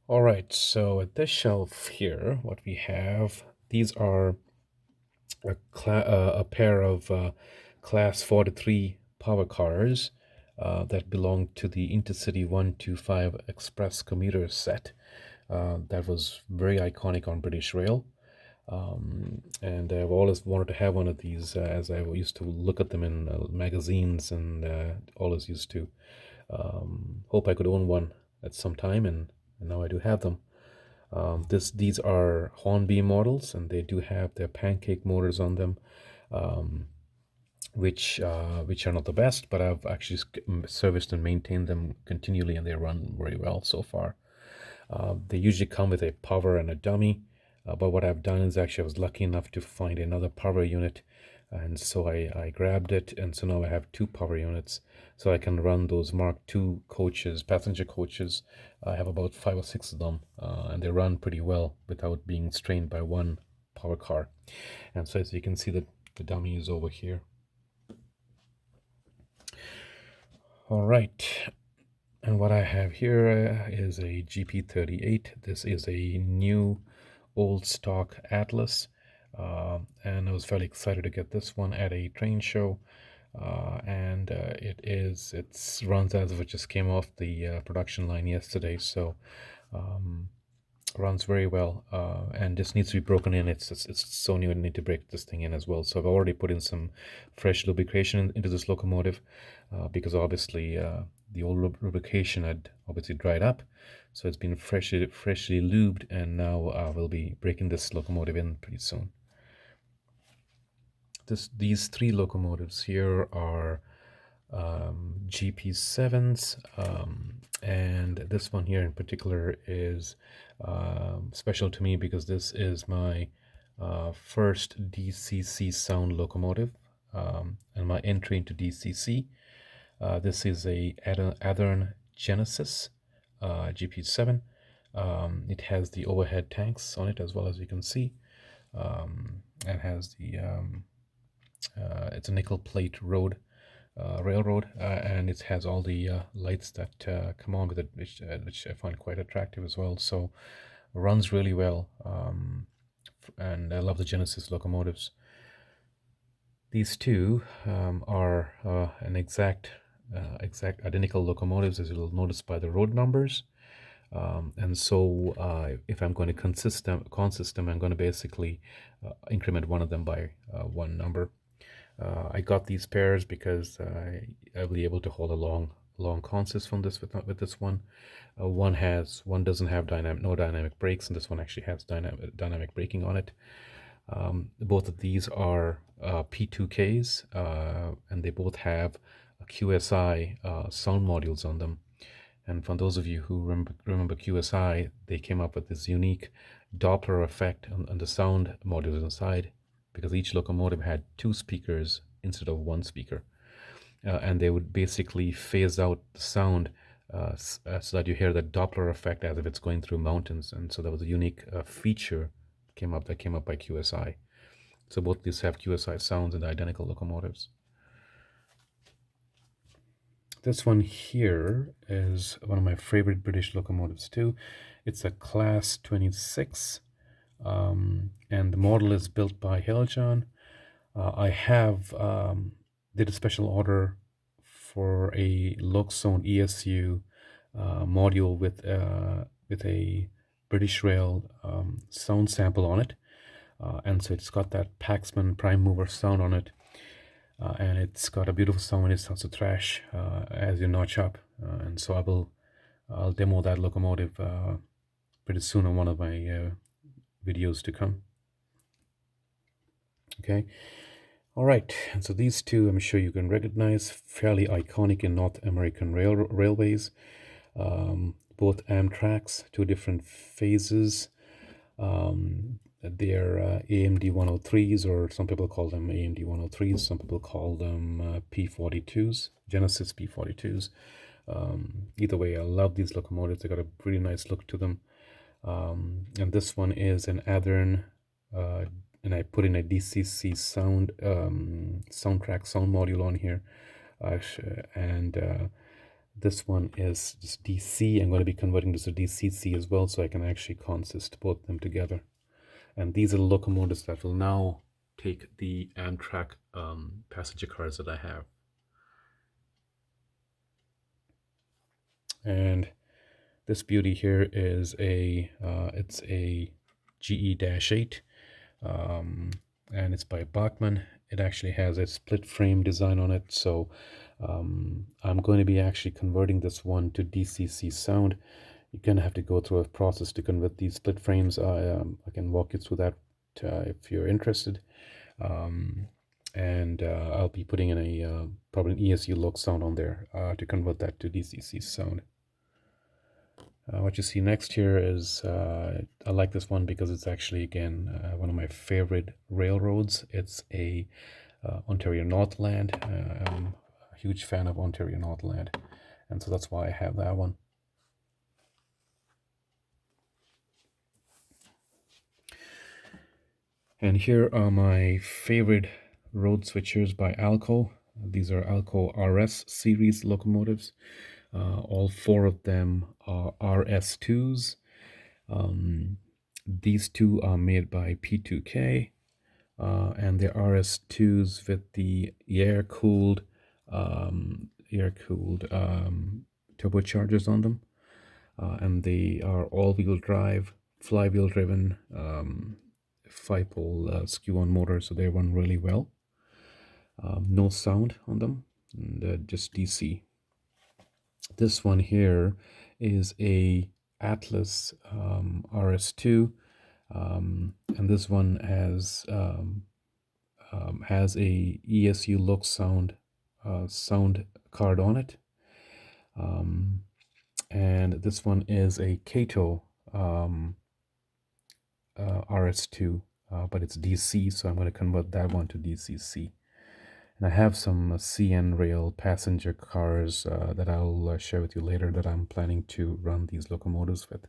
All right, so at this shelf here, what we have, these are a pair of Class 43 power cars that belong to the Intercity 125 Express commuter set. That was very iconic on British Rail. And I've always wanted to have one of these as I used to look at them in magazines and always used to hope I could own one at some time, and now I do have them. These are Hornby models, and they do have their pancake motors on them, um, which are not the best, but I've actually serviced and maintained them continually, and they run very well so far. They usually come with a power and a dummy, but what I've done is actually I was lucky enough to find another power unit, and so I grabbed it, and so now I have two power units, so I can run those Mark II coaches, passenger coaches. I have about five or six of them, and they run pretty well without being strained by one power car. And so as you can see, the dummy is over here. All right. And what I have here is a GP38. This is a new old stock Atlas. And I was fairly excited to get this one at a train show. And it runs as if it just came off the production line yesterday. So um, runs very well, and this needs to be broken in. It's so new. I need to break this thing in as well. So I've already put in some fresh lubrication into this locomotive, because obviously the old lubrication had obviously dried up, so it's been freshly lubed, and now we'll be breaking this locomotive in pretty soon. These three locomotives here are GP7s, and this one here in particular is special to me because this is my first DCC sound locomotive, and my entry into DCC. This is a Athearn Genesis GP7. It has the overhead tanks on it as well, as you can see, and has the it's a nickel plate railroad, and it has all the lights that come on with it, which I find quite attractive as well. So runs really well, and I love the Genesis locomotives. These two are an exact identical locomotives, as you'll notice by the road numbers. And so if I'm going to consist them, I'm going to basically increment one of them by one number. I got these pairs because I'll be able to hold a long consist from this with this one. One doesn't have no dynamic brakes, and this one actually has dynamic braking on it. Both of these are P2Ks, and they both have QSI sound modules on them. And for those of you who remember QSI, they came up with this unique Doppler effect on the sound modules inside, because each locomotive had two speakers instead of one speaker. And they would basically phase out the sound so that you hear the Doppler effect as if it's going through mountains. And so that was a unique feature that came up by QSI. So both these have QSI sounds in the identical locomotives. This one here is one of my favorite British locomotives too. It's a Class 26, and the model is built by Heljan. I have did a special order for a Loxone ESU module with a British Rail sound sample on it, and so it's got that Paxman prime mover sound on it, and it's got a beautiful sound when it starts to thrash as you notch up, and so I'll demo that locomotive pretty soon on one of my videos to come. Okay. All right, and so these two I'm sure you can recognize, fairly iconic in North American railways. Both Amtraks, two different phases. They're AMD 103s, or some people call them AMD 103s, some people call them P42s, Genesis P42s. Either way, I love these locomotives. They got a really nice look to them. And this one is an Athearn, and I put in a DCC soundtrack sound module on here, and This one is just DC. I'm going to be converting this to DCC as well, so I can actually consist both them together. And these are the locomotives that will now take the Amtrak passenger cars that I have. And this beauty here is it's a GE-8, and it's by Bachmann. It actually has a split frame design on it, so I'm going to be actually converting this one to DCC sound. You're going to have to go through a process to convert these split frames. I can walk you through that if you're interested. And I'll be putting in a probably an ESU loc sound on there to convert that to DCC sound. What you see next here is, I like this one because it's actually, again, one of my favorite railroads. It's a Ontario Northland. I'm a huge fan of Ontario Northland, and so that's why I have that one. And here are my favorite road switchers by Alco. These are Alco RS series locomotives. All four of them are RS2s. These two are made by P2K, and they're RS2s with the air-cooled turbochargers on them, and they are all-wheel drive, flywheel driven, 5-pole skew-on motor, so they run really well. No sound on them, and just DC. This one here is a Atlas RS2, and this one has a ESU loc sound card on it, and this one is a Kato RS2, but it's DC, so I'm going to convert that one to DCC. And I have some CN Rail passenger cars that I'll share with you later that I'm planning to run these locomotives with.